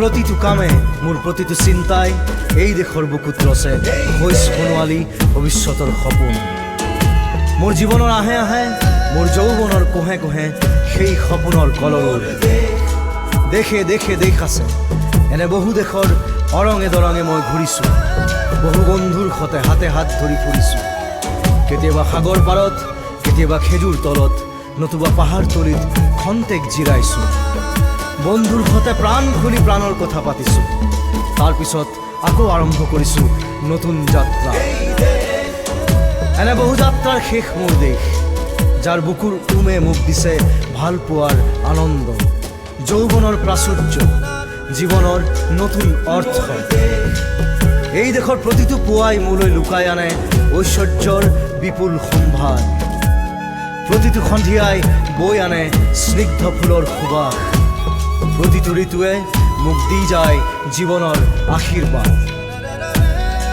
প্ৰতিটো কামে মোৰ প্ৰতিটো চিন্তাই এই দেশৰ বুকুত ৰচে হৈ সোণোৱালী ভৱিষ্যতৰ সপোন। মোৰ জীৱনৰ আহে আহে মোৰ যৌৱনৰ কোহে কোহে সেই সপোনৰ কলৰৱ। দেশে দেশে দেশ আছে, এনে বহু দেশৰ অৰঙে দৰঙে মই ঘূৰিছোঁ। বহু বন্ধুৰ সতে হাতে হাত ধৰি ফুৰিছোঁ। কেতিয়াবা সাগৰ পাৰত, কেতিয়াবা খেজুৰ তলত, নতুবা পাহাৰ তলিত খন্তেক জিৰাইছোঁ। বন্ধুৰ সতে প্ৰাণ খুলি প্ৰাণৰ কথা পাতিছোঁ। তাৰপিছত আকৌ আৰম্ভ কৰিছোঁ নতুন যাত্ৰা। এনে বহু যাত্ৰাৰ শেষ মোৰ দেশ, যাৰ বুকুৰ উমে মোক দিছে ভাল পোৱাৰ আনন্দ, যৌৱনৰ প্ৰাচুৰ্য, জীৱনৰ নতুন অৰ্থ। এই দেশৰ প্ৰতিটো পুৱাই মোলৈ লুকাই আনে ঐশ্বৰ্যৰ বিপুল সম্ভাৰ। প্ৰতিটো সন্ধিয়াই বৈ আনে স্নিগ্ধ ফুলৰ সুবাস। প্ৰতিটো ঋতুৱে মোক দি যায় জীৱনৰ আশীৰ্বাদ।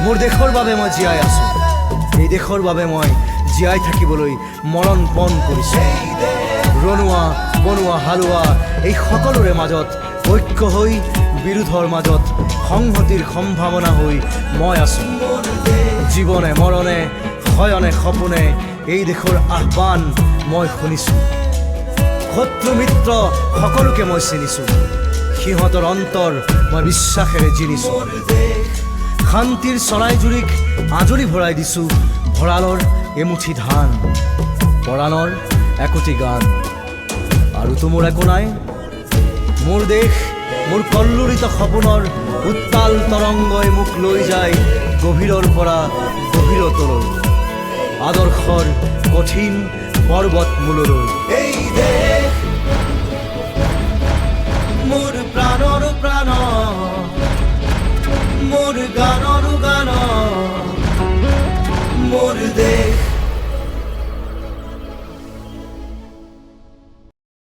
মোৰ দেশৰ বাবে মই জীয়াই আছোঁ, এই দেশৰ বাবে মই জীয়াই থাকিবলৈ মৰণ পণ কৰিছোঁ। ৰনোৱা বনোৱা হালোৱা এই সকলোৰে মাজত ঐক্য হৈ, বিৰোধৰ মাজত সংহতিৰ সম্ভাৱনা হৈ মই আছোঁ। জীৱনে মৰণে শয়নে সপোনে এই দেশৰ আহ্বান মই শুনিছোঁ। শত্ৰু মিত্ৰ সকলোকে মই চিনিছোঁ, সিহঁতৰ অন্তৰ মই বিশ্বাসেৰে জিনিছোঁ। শান্তিৰ চৰাইজুৰিক আজৰি ভৰাই দিছোঁ ভঁৰালৰ এমুঠি ধান, পৰাণৰ একোটি গান। আৰুতো মোৰ একো নাই। মোৰ দেশ মোৰ কল্লোলিত সপোনৰ উত্তাল তৰংগই মোক লৈ যায় গভীৰৰ পৰা গভীৰতলৈ, আদৰ্শৰ কঠিন পৰ্বত মূললৈ। এই দেশ মোৰ প্ৰাণৰ প্ৰাণ, মোৰ গান